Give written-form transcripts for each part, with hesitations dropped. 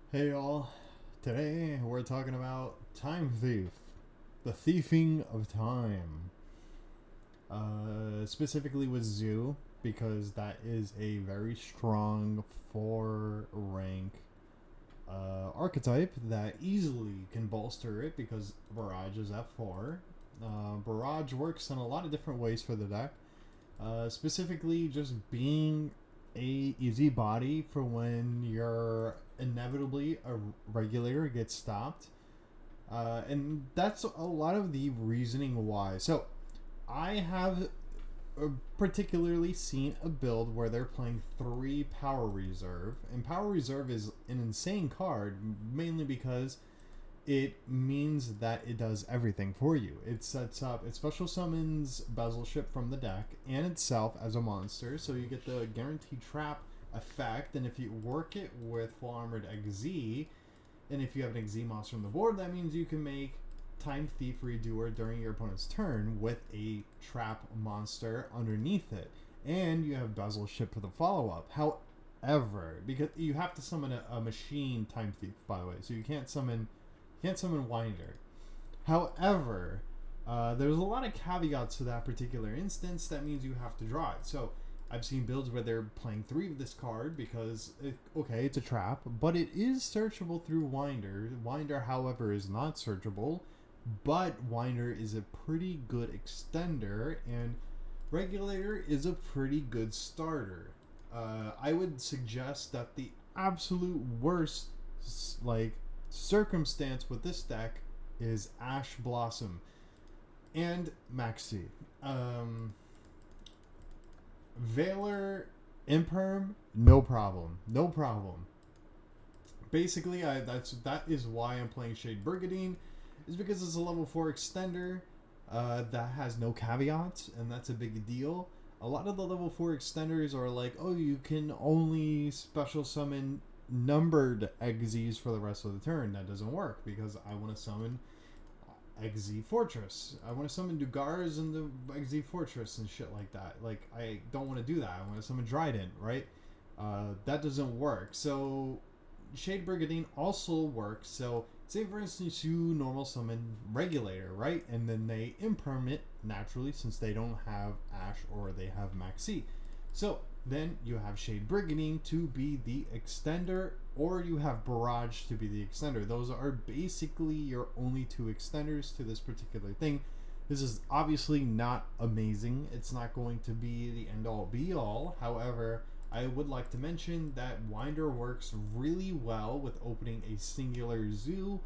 Hey y'all, today we're talking about Time Thief, the thieving of time. Specifically with Zoo, because that is a very strong 4 rank archetype that easily can bolster it because Barrage is F4. Barrage works in a lot of different ways for the deck. Specifically, just being a easy body for when you're inevitably a regulator gets stopped, and that's a lot of the reasoning why. So, I have particularly seen a build where they're playing 3 Power Reserve, and Power Reserve is an insane card, mainly because it means that it does everything for you. It sets up, it special summons Bezel Ship from the deck and itself as a monster, so you get the guaranteed trap effect. And if you work it with Full Armored XZ, and if you have an XZ monster on the board, that means you can make Time Thief Redoer during your opponent's turn with a trap monster underneath it. And you have Bezel Ship for the follow up. However, because you have to summon a machine Time Thief, by the way, so you can't summon Winder. However, there's a lot of caveats to that particular instance. That means you have to draw it. So I've seen builds where they're playing 3 of this card because, it's a trap, but it is searchable through Winder. Winder, however, is not searchable, but Winder is a pretty good extender, and Regulator is a pretty good starter. I would suggest that the absolute worst, circumstance with this deck is Ash Blossom and Maxi. Veiler Imperm, no problem. No problem. Basically, that is why I'm playing Shade Brigandine, is because it's a level 4 extender that has no caveats, and that's a big deal. A lot of the level 4 extenders are like, oh, you can only special summon numbered XZs for the rest of the turn. That doesn't work because I want to summon XZ Fortress. I want to summon Dugars and the XZ Fortress and shit like that. Like, I don't want to do that. I want to summon Dryden, right? That doesn't work. So, Shade Brigandine also works. So, say for instance you normal summon Regulator, right? And then they imperm it naturally since they don't have Ash or they have Maxi. So, then you have Shade Brigandine to be the extender, or you have Barrage to be the extender. Those are basically your only 2 extenders to this particular thing. This is obviously not amazing. It's not going to be the end-all be-all. However, I would like to mention that Winder works really well with opening a singular zoo.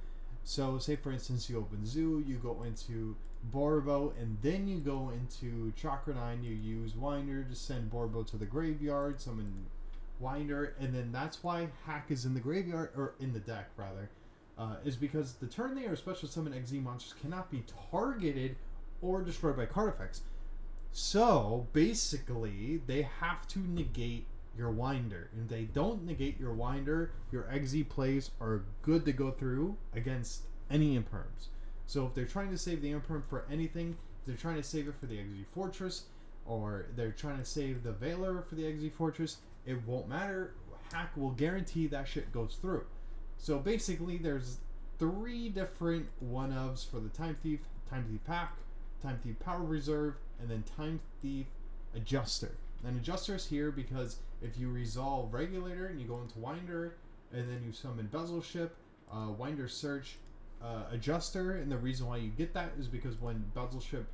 So, say for instance you open Zoo, you go into Borbo, and then you go into Chakra 9, you use Winder to send Borbo to the graveyard, summon Winder, and then that's why Hack is in the graveyard, or in the deck rather, is because the turn they are special summon XZ monsters cannot be targeted or destroyed by card effects. So, basically, they have to negate your Winder. If they don't negate your Winder, your XZ plays are good to go through against any imperms. So if they're trying to save the imperm for anything, if they're trying to save it for the XZ Fortress, or they're trying to save the Veiler for the XZ Fortress, it won't matter. Hack will guarantee that shit goes through. So basically, there's 3 different one-ofs for the Time Thief Pack, Time Thief Power Reserve, and then Time Thief Adjuster. And Adjuster is here because if you resolve Regulator and you go into Winder, and then you summon Bezel Ship, Winder Search, Adjuster, and the reason why you get that is because when Bezel Ship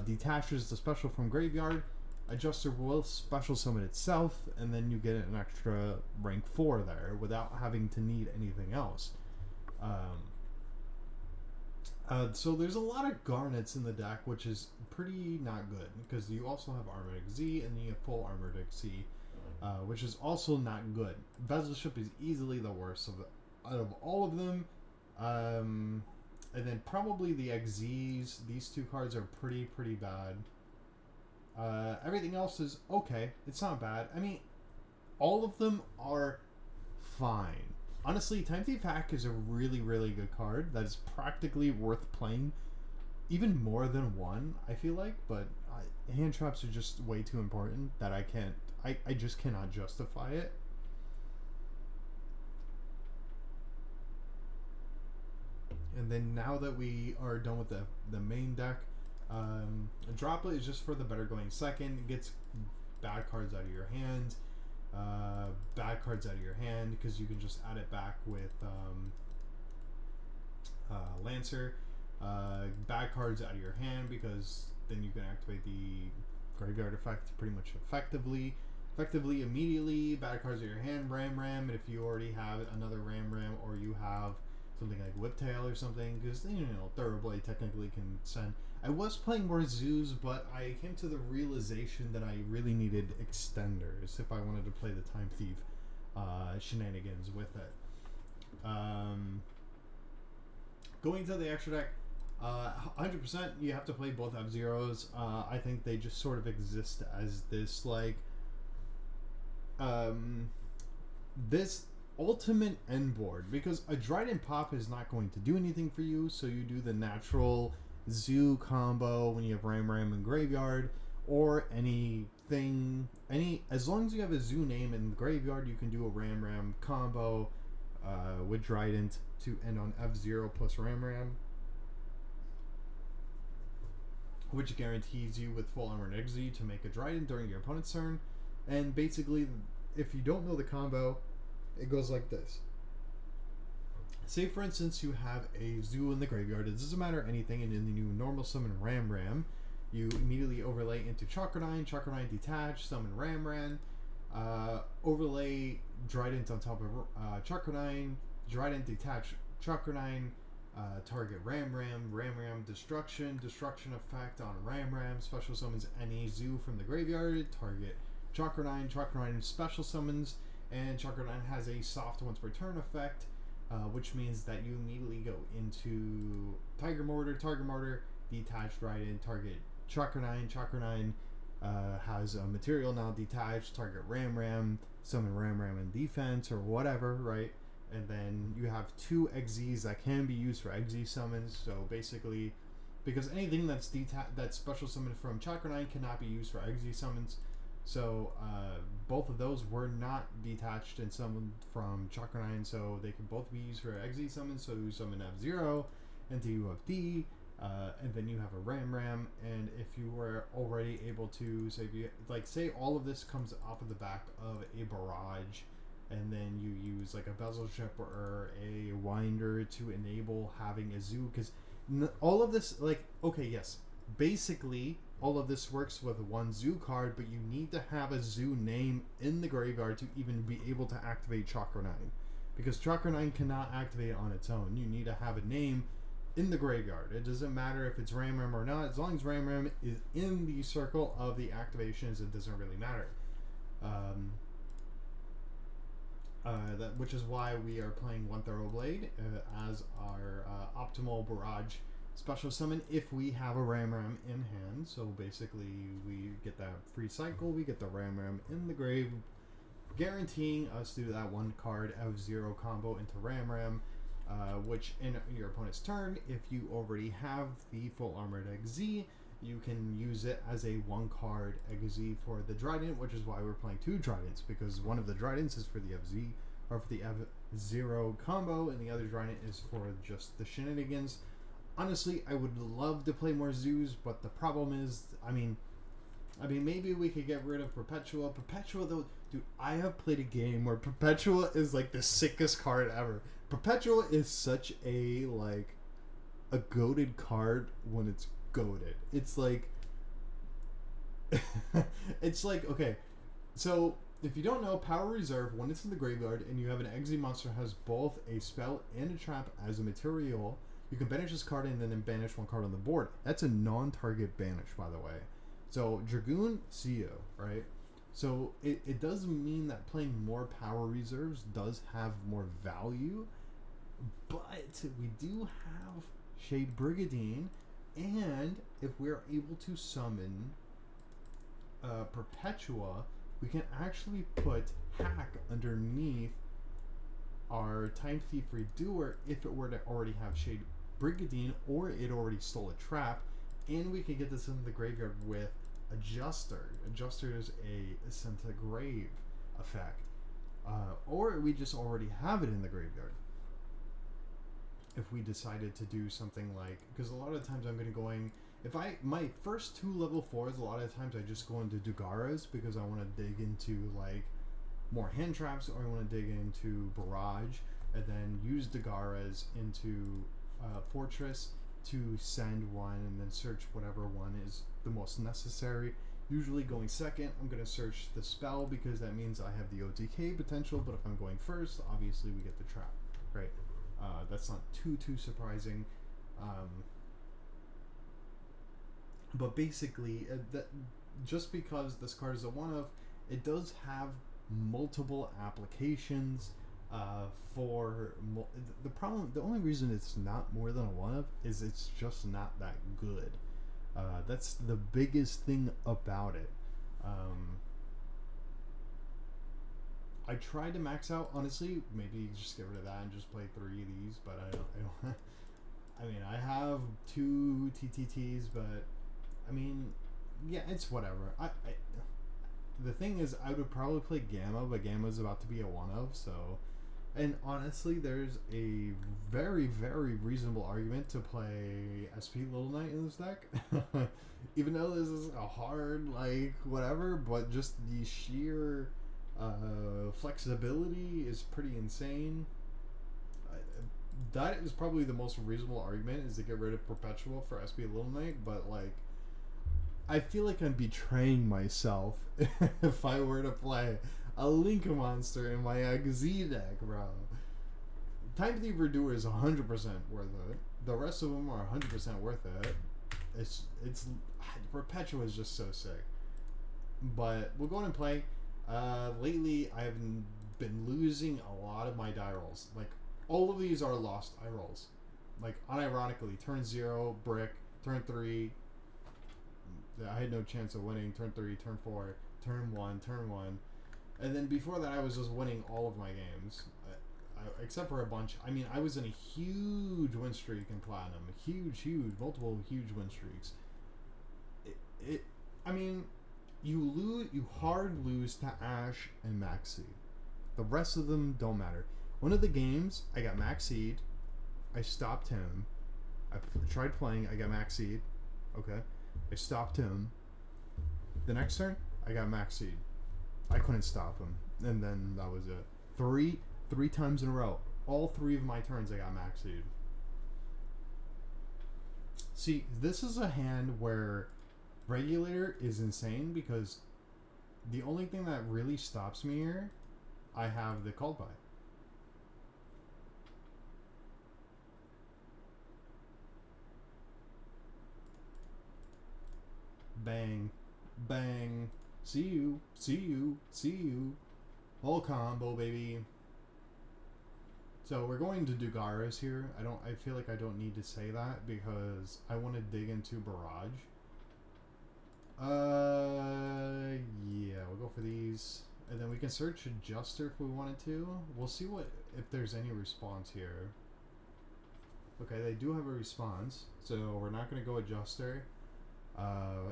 detaches the special from graveyard, Adjuster will special summon itself, and then you get an extra rank 4 there without having to need anything else. So there's a lot of Garnets in the deck, which is pretty not good, because you also have Armored XZ, and then you have Full Armored XZ, which is also not good. Bezel Ship is easily the worst out of all of them. And then probably the XZs. These 2 cards are pretty bad. Everything else is okay. It's not bad. I mean, all of them are fine. Honestly, Time Thief Hack is a really good card that is practically worth playing, even more than 1, I feel like. But Handtraps are just way too important that I just cannot justify it. And then now that we are done with the main deck, Droplet is just for the better going second. It gets bad cards out of your hand. Bad cards out of your hand because you can just add it back with Lancer. Bad cards out of your hand because then you can activate the graveyard effect pretty much effectively immediately. Bad cards out of your hand, Ram, and if you already have another Ram, or you have something like Whiptail or something, because Thoroughblade technically can send. I was playing more zoos, but I came to the realization that I really needed extenders if I wanted to play the Time Thief shenanigans with it. Going to the extra deck, 100% you have to play both F-Zeros. I think they just sort of exist as this like this ultimate end board, because a Dryden Pop is not going to do anything for you, so you do the natural Zoo combo when you have Ram and Graveyard, or anything, as long as you have a Zoo name in the graveyard, you can do a Ram combo with Dryden to end on F-Zero plus Ram, which guarantees you with full armor and Exy to make a Dryden during your opponent's turn. And basically, if you don't know the combo, it goes like this. Say, for instance, you have a Zoo in the graveyard. It doesn't matter anything, and then you normal summon Ram. You immediately overlay into Chakrnine detach, summon Ram, overlay Dryden on top of Chakrnine, Dryden detach Chakrnine, target Ram, destruction effect on Ram, special summons any Zoo from the graveyard, target Chakrnine special summons, and Chakrnine has a soft once per turn effect, which means that you immediately go into Tiger Mortar, detach Dryden, target Chakrnine has a material now detached, target Ram, summon Ram in defense or whatever, right? And then you have 2 Xyzs that can be used for Xyz summons. So basically, because anything that's special summoned from Chakrnine cannot be used for Xyz summons. So both of those were not detached and summoned from Chakrnine, so they can both be used for Xyz summons. So you summon F-Zero into UFD, and then you have a Ram, and if you were already able to say all of this comes off of the back of a Barrage, and then you use like a Bezel Ship or a Winder to enable having a Zoo, because all of this, basically all of this works with one Zoo card, but you need to have a Zoo name in the graveyard to even be able to activate Chakrnine, because Chakrnine cannot activate on its own. You need to have a name in the graveyard. It doesn't matter if it's Ram or not. As long as Ram is in the circle of the activations, it doesn't really matter. Which is why we are playing one Thoroughblade as our optimal Barrage special summon if we have a Ram in hand. So basically we get that free cycle, we get the Ram in the grave, guaranteeing us to do that one card F-Zero combo into Ram, which in your opponent's turn, if you already have the full armored XZ, you can use it as a 1-card XZ for the Dryden, which is why we're playing 2 Dryden, because one of the Drydens is for the FZ, or for the F-Zero combo, and the other Dryden is for just the shenanigans. Honestly, I would love to play more Zoos, but the problem is, I mean, maybe we could get rid of Perpetua. Perpetua, though, dude, I have played a game where Perpetua is like the sickest card ever. Perpetua is such a goated card when it's goated. It's like, okay, so if you don't know, Power Reserve, when it's in the graveyard and you have an Exy monster has both a spell and a trap as a material, you can banish this card and then banish 1 card on the board. That's a non-target banish, by the way. So Dragoon, see you, right? So it does mean that playing more Power Reserves does have more value, but we do have Shade Brigandine, and if we're able to summon Perpetua, we can actually put Hack underneath our Time Thief Redoer if it were to already have Shade Brigandine, or it already stole a trap, and we can get this into the graveyard with Adjuster. Adjuster is a Ascent to Grave effect, or we just already have it in the graveyard. if we decided to do something like, because a lot of times I'm going to going, if my first 2 level 4s, a lot of times I just go into Dugaras because I want to dig into like more Handtraps, or I want to dig into Barrage, and then use Dugaras into Fortress to send one, and then search whatever one is the most necessary. Usually going second, I'm going to search the spell because that means I have the OTK potential, but if I'm going first, obviously we get the trap, right? That's not too surprising. But basically, that just because this card is a one-of, it does have multiple applications for the problem. The only reason it's not more than a one-of is it's just not that good. That's the biggest thing about it. I tried to max out, honestly. Maybe just get rid of that and just play 3 of these, but I don't I mean, I have 2 TTTs, but I mean, yeah, it's whatever. The thing is, I would probably play Gamma, but Gamma's about to be a one-of, so. And honestly, there's a very, very reasonable argument to play SP Little Knight in this deck. Even though this is a hard, like, whatever, but just the sheer flexibility is pretty insane. That is probably the most reasonable argument, is to get rid of Perpetual for SP Little Knight, but, like, I feel like I'm betraying myself if I were to play a Link monster in my XZ deck, bro. Time Thief Redoer is 100% worth it. The rest of them are 100% worth it. It's Perpetua is just so sick. But we'll go on and play. Lately, I've been losing a lot of my die rolls. Like, all of these are lost die rolls. Like, unironically, turn 0, brick, turn 3. I had no chance of winning. Turn 3, turn 4, turn 1, turn 1. And then before that, I was just winning all of my games. Except for a bunch. I mean, I was in a huge win streak in Platinum. Multiple huge win streaks. I mean, you hard lose to Ash and Maxi. The rest of them don't matter. One of the games, I got Maxied. I stopped him. I tried playing. I got Maxied. Okay. I stopped him. The next turn, I got Maxied. I couldn't stop him. And then that was it. Three times in a row. All 3 of my turns, I got Maxied. See, this is a hand where Regulator is insane because the only thing that really stops me here, I have the Called By. Bang. Bang. See you. See you. See you. Whole combo, baby. So we're going to Dugaras here. I feel like I don't need to say that because I want to dig into Barrage. Yeah, we'll go for these. And then we can search Adjuster if we wanted to. We'll see if there's any response here. Okay, they do have a response. So we're not going to go Adjuster.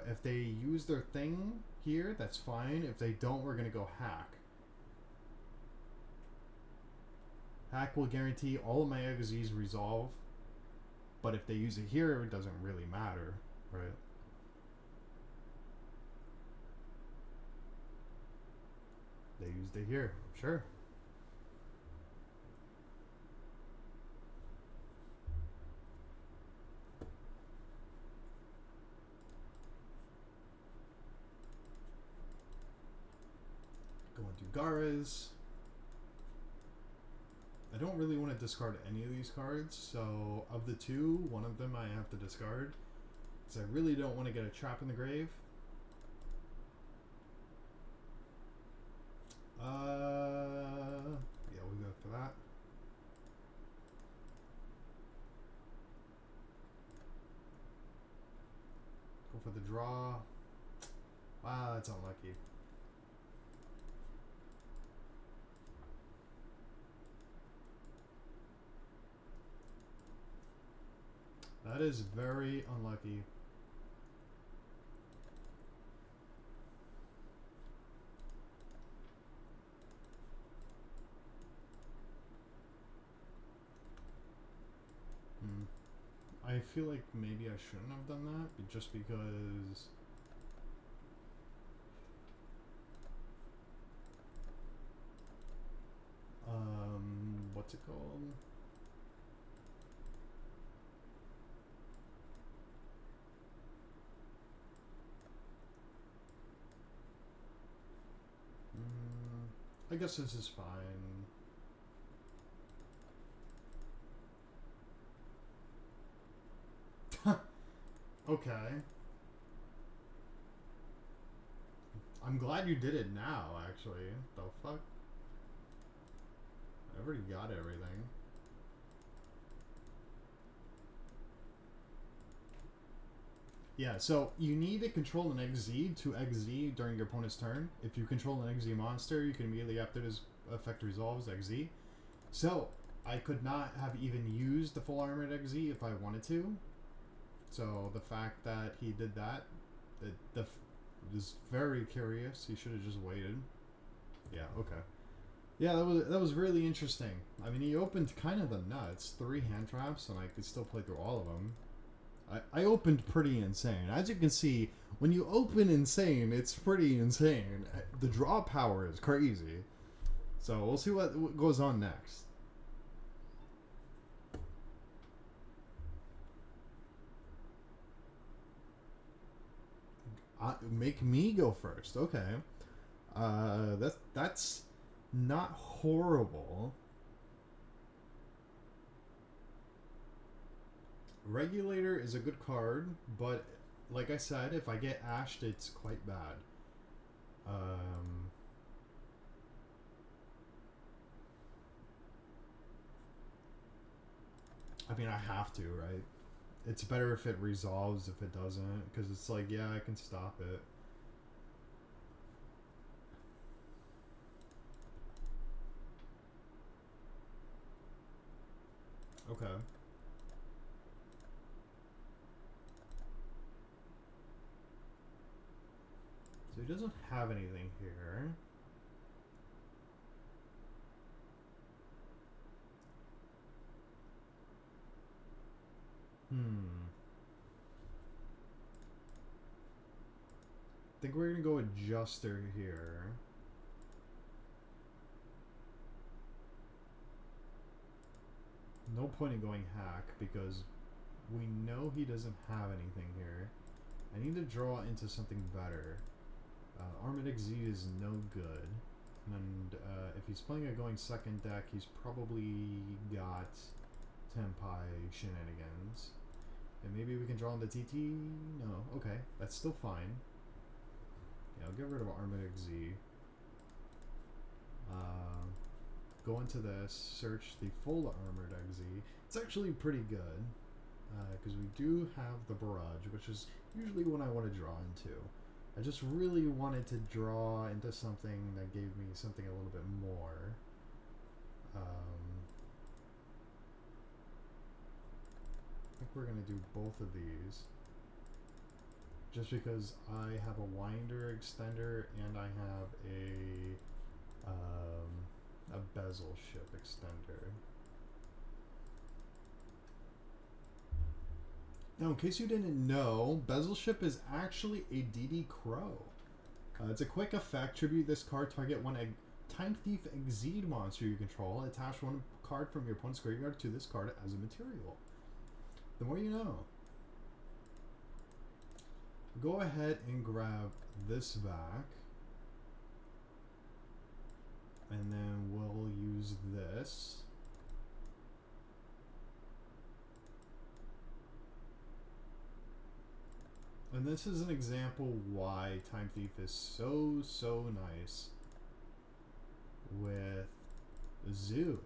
If they use their thing here, that's fine. If they don't, we're going to go Hack. Hack will guarantee all of my XZs resolve. But if they use it here, it doesn't really matter, right? They used it here, sure. Going through Garas. I don't really want to discard any of these cards, so of the 2, one of them I have to discard. Because I really don't want to get a Trap in the Grave. Yeah, we'll go for that. Go for the draw. Wow, that's unlucky. That is very unlucky. I feel like maybe I shouldn't have done that, just because... what's it called? I guess this is fine. Okay. I'm glad you did it now, actually. The fuck? I already got everything. Yeah, so you need to control an XZ to XZ during your opponent's turn. If you control an XZ monster, you can immediately, after this effect resolves, XZ. So, I could not have even used the full armored XZ if I wanted to. So, the fact that he did that, it is very curious. He should have just waited. Yeah, okay. Yeah, that was really interesting. I mean, he opened kind of the nuts. 3 hand traps, and I could still play through all of them. I opened pretty insane. As you can see, when you open insane, it's pretty insane. The draw power is crazy. So we'll see what goes on next. Make me go first. Okay. That's not horrible. Regulator is a good card, but like I said, if I get ashed, it's quite bad. I mean, I have to, right? It's better if it resolves if it doesn't, because it's like, yeah, I can stop it. Okay. So he doesn't have anything here. I think we're gonna go adjuster here. No point in going hack because we know he doesn't have anything here. I need to draw into something better. Armored Exceed is no good. And if he's playing a going second deck, he's probably got Tenpai shenanigans. And maybe we can draw on the TT? No. Okay. That's still fine. Yeah, I'll get rid of Armored Exceed. Go into this, search the full Armored Exceed. It's actually pretty good. Because we do have the Barrage, which is usually what I want to draw into. I just really wanted to draw into something that gave me something a little bit more. I think we're going to do both of these. Just because I have a winder extender and I have a bezel ship extender. Now, in case you didn't know, Bezel Ship is actually a DD Crow. It's a quick effect. Tribute this card. Target one Time Thief Exceed monster you control. Attach one card from your opponent's graveyard to this card as a material. The more you know. Go ahead and grab this back. And then we'll use this. And this is an example why Time Thief is so nice with Zoo.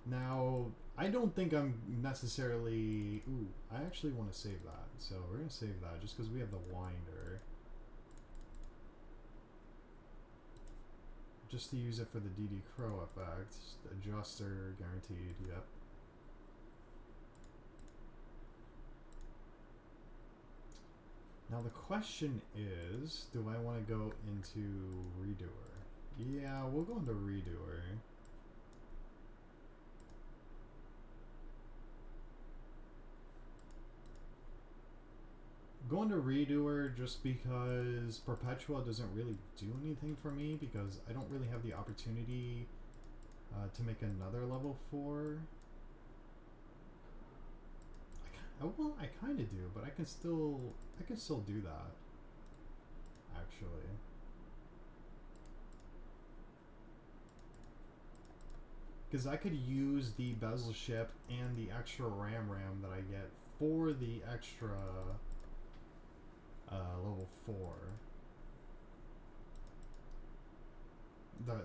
Now, I don't think I'm necessarily... Ooh, I actually want to save that. So we're going to save that just because we have the Winder. Just to use it for the DD Crow effect. Adjuster, guaranteed, yep. Now the question is, do I want to go into Redoer? Yeah, we'll go into Redoer. going to Redoer just because Perpetua doesn't really do anything for me because I don't really have the opportunity to make another level 4. Well, I kind of do, but I can still do that. Actually, because I could use the bezel ship and the extra ram that I get for the extra level 4.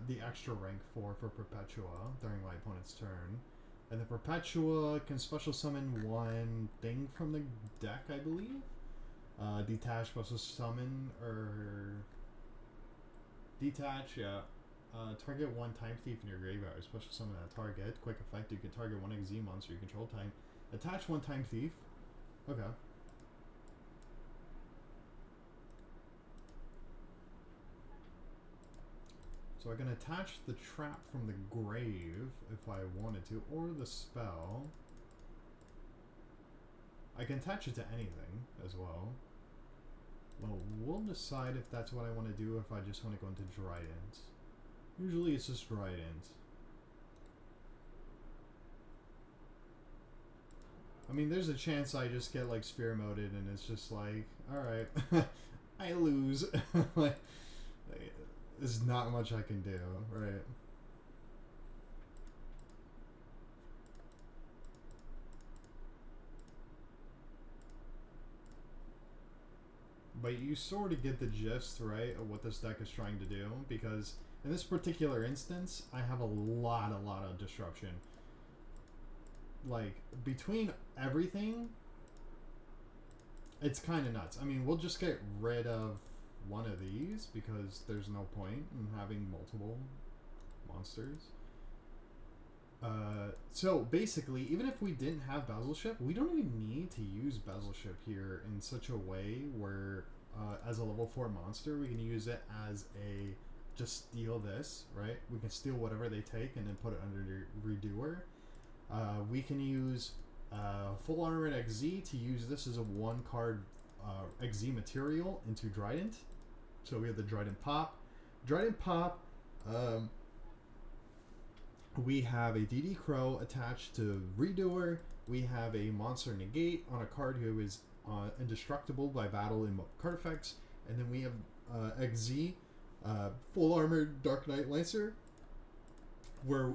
The extra rank 4 for Perpetua during my opponent's turn. And the Perpetua can special summon one thing from the deck, I believe. Detach, special summon, or... Detach, yeah. Target one Time Thief in your graveyard. Special summon that target. Quick effect, you can target one XZ monster you control time. Attach one Time Thief. Okay. So I can attach the trap from the grave if I wanted to, or the spell. I can attach it to anything as well. Well, we'll decide if that's what I want to do, if I just want to go into Trident. Usually it's just Trident. I mean, there's a chance I just get, like, Sphere Moded and it's just like, alright, I lose. Like, there's not much I can do, right? But you sort of get the gist, right, of what this deck is trying to do, because in this particular instance, I have a lot of disruption. Like, between everything, it's kind of nuts. I mean, we'll just get rid of one of these because there's no point in having multiple monsters. So basically, even if we didn't have Bezelship, we don't even need to use Bezelship here in such a way where as a level 4 monster, we can use it as a just steal this, right? We can steal whatever they take and then put it under Redoer. We can use Full Armored XZ to use this as a 1-card XZ material into Trident. So we have the Trident Pop. Trident Pop, we have a DD Crow attached to Redoer. We have a Monster Negate on a card who is indestructible by battle in card effects. And then we have XZ, Full Armored Dark Knight Lancer, where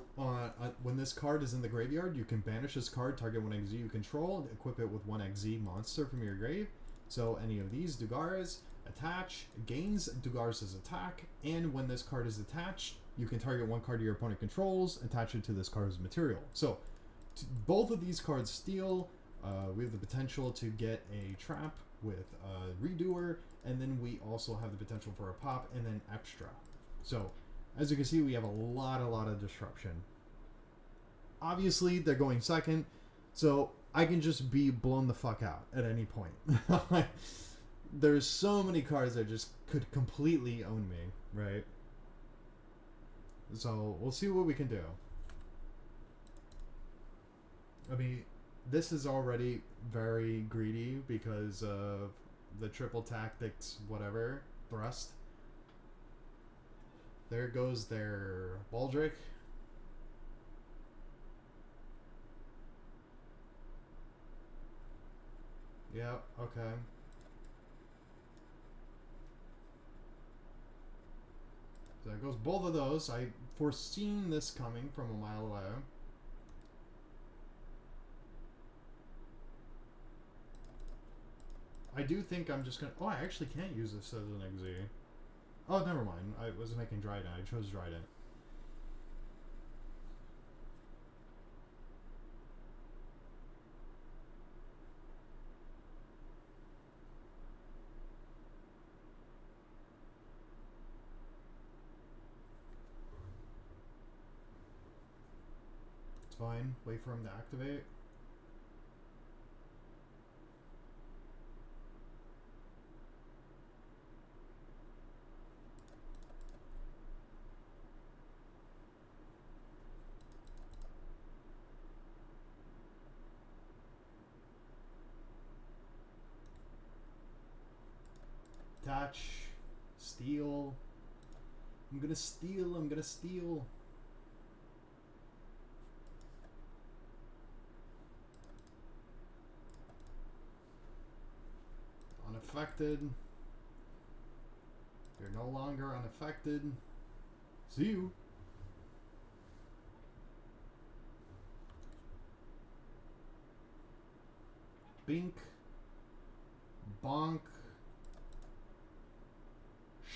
when this card is in the graveyard, you can banish this card, target one XZ you control, equip it with one XZ monster from your grave. So any of these Dugaras attach, gains Dugaras' attack, and when this card is attached, you can target one card your opponent controls, attach it to this card's material. So both of these cards steal. We have the potential to get a trap with Redoer, and then we also have the potential for a pop and then extra. So as you can see, we have a lot of disruption. Obviously, they're going second, so I can just be blown the fuck out at any point. There's so many cards that just could completely own me, right? So we'll see what we can do. I mean, this is already very greedy because of the triple tactics, whatever, thrust. There goes their Baldric. Yeah, okay. So there goes both of those. I foreseen this coming from a mile away. I do think I'm just gonna... Oh, I actually can't use this as an XZ. Oh, never mind. I was making Dryden. I chose Dryden. It's fine. Wait for him to activate. attach, steal. I'm gonna steal. I'm gonna steal. Unaffected. You're no longer unaffected. See you. Bink. Bonk.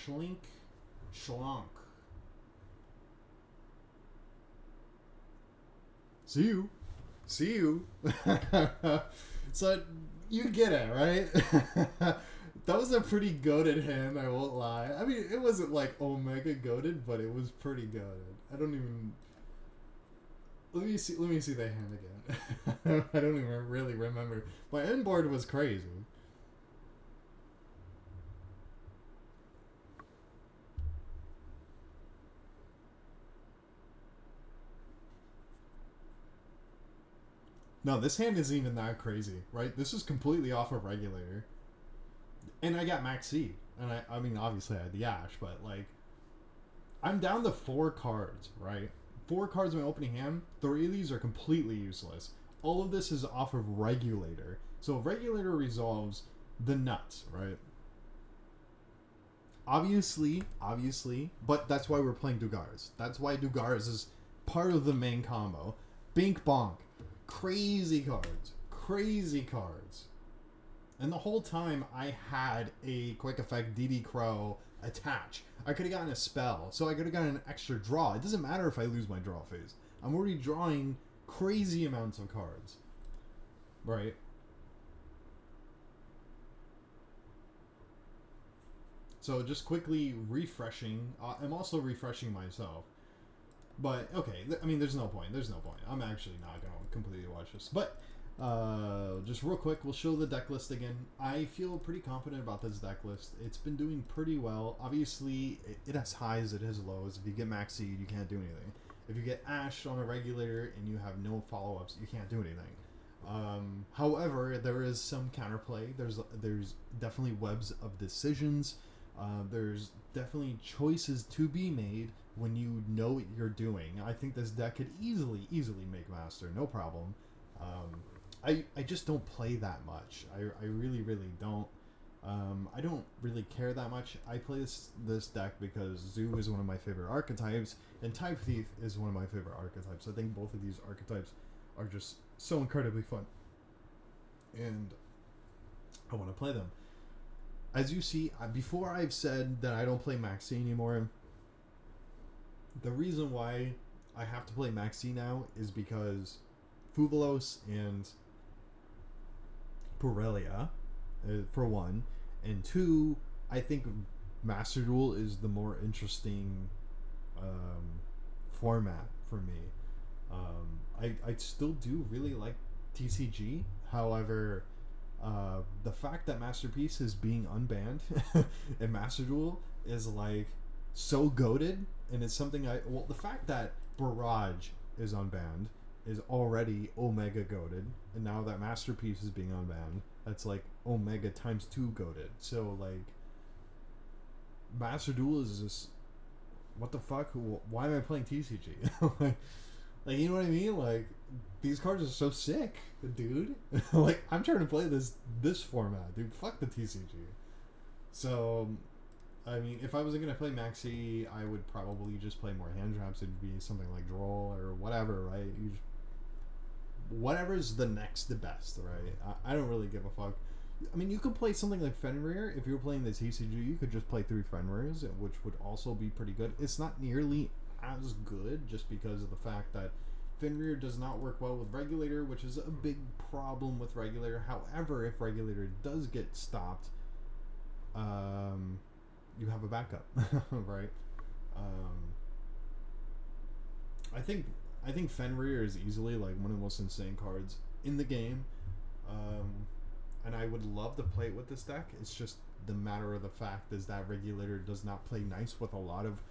Schlink. Schlonk. See you. See you. So, you get it, right? That was a pretty goated hand, I won't lie. I mean, it wasn't like Omega goated, but it was pretty goated. I don't even... Let me see that hand again. I don't even really remember. My end board was crazy. No, this hand isn't even that crazy, right? This is completely off of regulator. And I got Max C. And I mean, obviously I had the Ash, but like, I'm down to 4 cards, right? 4 cards in my opening hand. 3 of these are completely useless. All of this is off of regulator. So regulator resolves the nuts, right? Obviously, but that's why we're playing Dugars. That's why Dugars is part of the main combo. Bink bonk. Crazy cards. Crazy cards. And the whole time I had a quick effect DD Crow attach. I could have gotten a spell, so I could have gotten an extra draw. It doesn't matter if I lose my draw phase. I'm already drawing crazy amounts of cards. Right? So just quickly refreshing. I'm also refreshing myself. But, okay, I mean, there's no point. There's no point. I'm actually not going to completely watch this. But, just real quick, we'll show the deck list again. I feel pretty confident about this deck list. It's been doing pretty well. Obviously, it has highs, it has lows. If you get Max Seed, you can't do anything. If you get Ashed on a regulator and you have no follow-ups, you can't do anything. However, there is some counterplay. There's definitely webs of decisions. There's definitely choices to be made when you know what you're doing. I think this deck could easily make Master, no problem. I just don't play that much. I really don't. I don't really care that much. I play this deck because Zoo is one of my favorite archetypes, and Type Thief is one of my favorite archetypes. I think both of these archetypes are just so incredibly fun, and I want to play them. As you see, before I've said that I don't play Maxi anymore, the reason why I have to play Maxi now is because Fuvalos and Purelia, for one, and 2, I think Master Duel is the more interesting format for me. I still do really like TCG, however, the fact that Masterpiece is being unbanned and Master Duel is like so goated, and it's something the fact that Barrage is unbanned is already Omega goated, and now that Masterpiece is being unbanned, that's like Omega times 2 goated. So like, Master Duel is just, what the fuck? Why am I playing TCG? like, you know what I mean? Like, these cards are so sick, dude. Like, I'm trying to play this format, dude. Fuck the TCG. So, I mean, if I wasn't gonna play Maxi, I would probably just play more Handtraps. It'd be something like Duel or whatever, right? Whatever's the next best, right? I don't really give a fuck. I mean, you could play something like Fenrir. If you were playing the TCG, you could just play 3 Fenrirs, which would also be pretty good. It's not nearly as good just because of the fact that Fenrir does not work well with Regulator, which is a big problem with Regulator. However, if Regulator does get stopped, you have a backup, right? I think Fenrir is easily like one of the most insane cards in the game, and I would love to play it with this deck. It's just the matter of the fact is that Regulator does not play nice with a lot of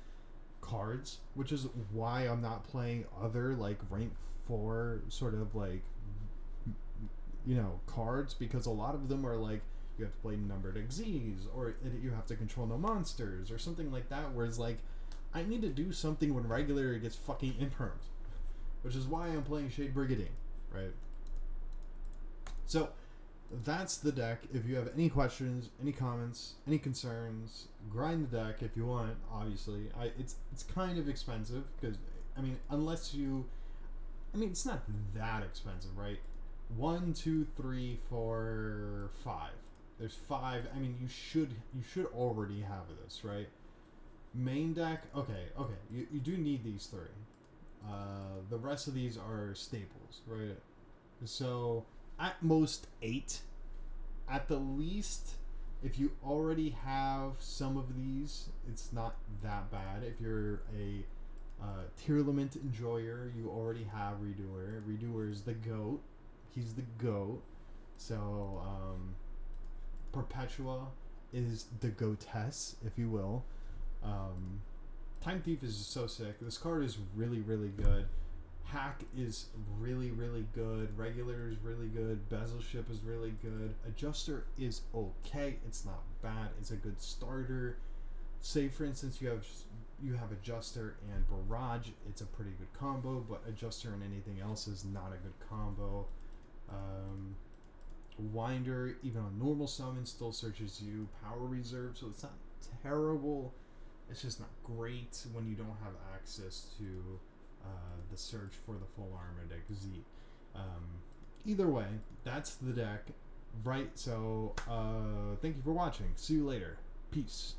cards, which is why I'm not playing other like rank 4 sort of like, you know, cards, because a lot of them are like you have to play numbered XZs, or you have to control no monsters, or something like that, whereas like I need to do something when regular gets fucking impermed, which is why I'm playing Shade Brigandine, right? So that's the deck. If you have any questions, any comments, any concerns, grind the deck if you want. Obviously, it's kind of expensive because I mean, it's not that expensive, right? 1, 2, 3, 4, 5. There's 5. I mean, you should already have this, right? Main deck. Okay. You do need these 3. The rest of these are staples, right? So at most 8. At the least, if you already have some of these, it's not that bad. If you're a Tearlament enjoyer, you already have Redoer. Redoer is the GOAT. He's the GOAT. So Perpetua is the GOATess, if you will. Time Thief is so sick. This card is really, really good. Hack is really, really good. Regular is really good. Bezelship is really good. Adjuster is okay. It's not bad. It's a good starter. Say, for instance, you have Adjuster and Barrage. It's a pretty good combo, but Adjuster and anything else is not a good combo. Winder, even on normal summon, still searches you. Power Reserve, so it's not terrible. It's just not great when you don't have access to the search for the full armored XZ. Either way, that's the deck, right? So thank you for watching. See you later. Peace.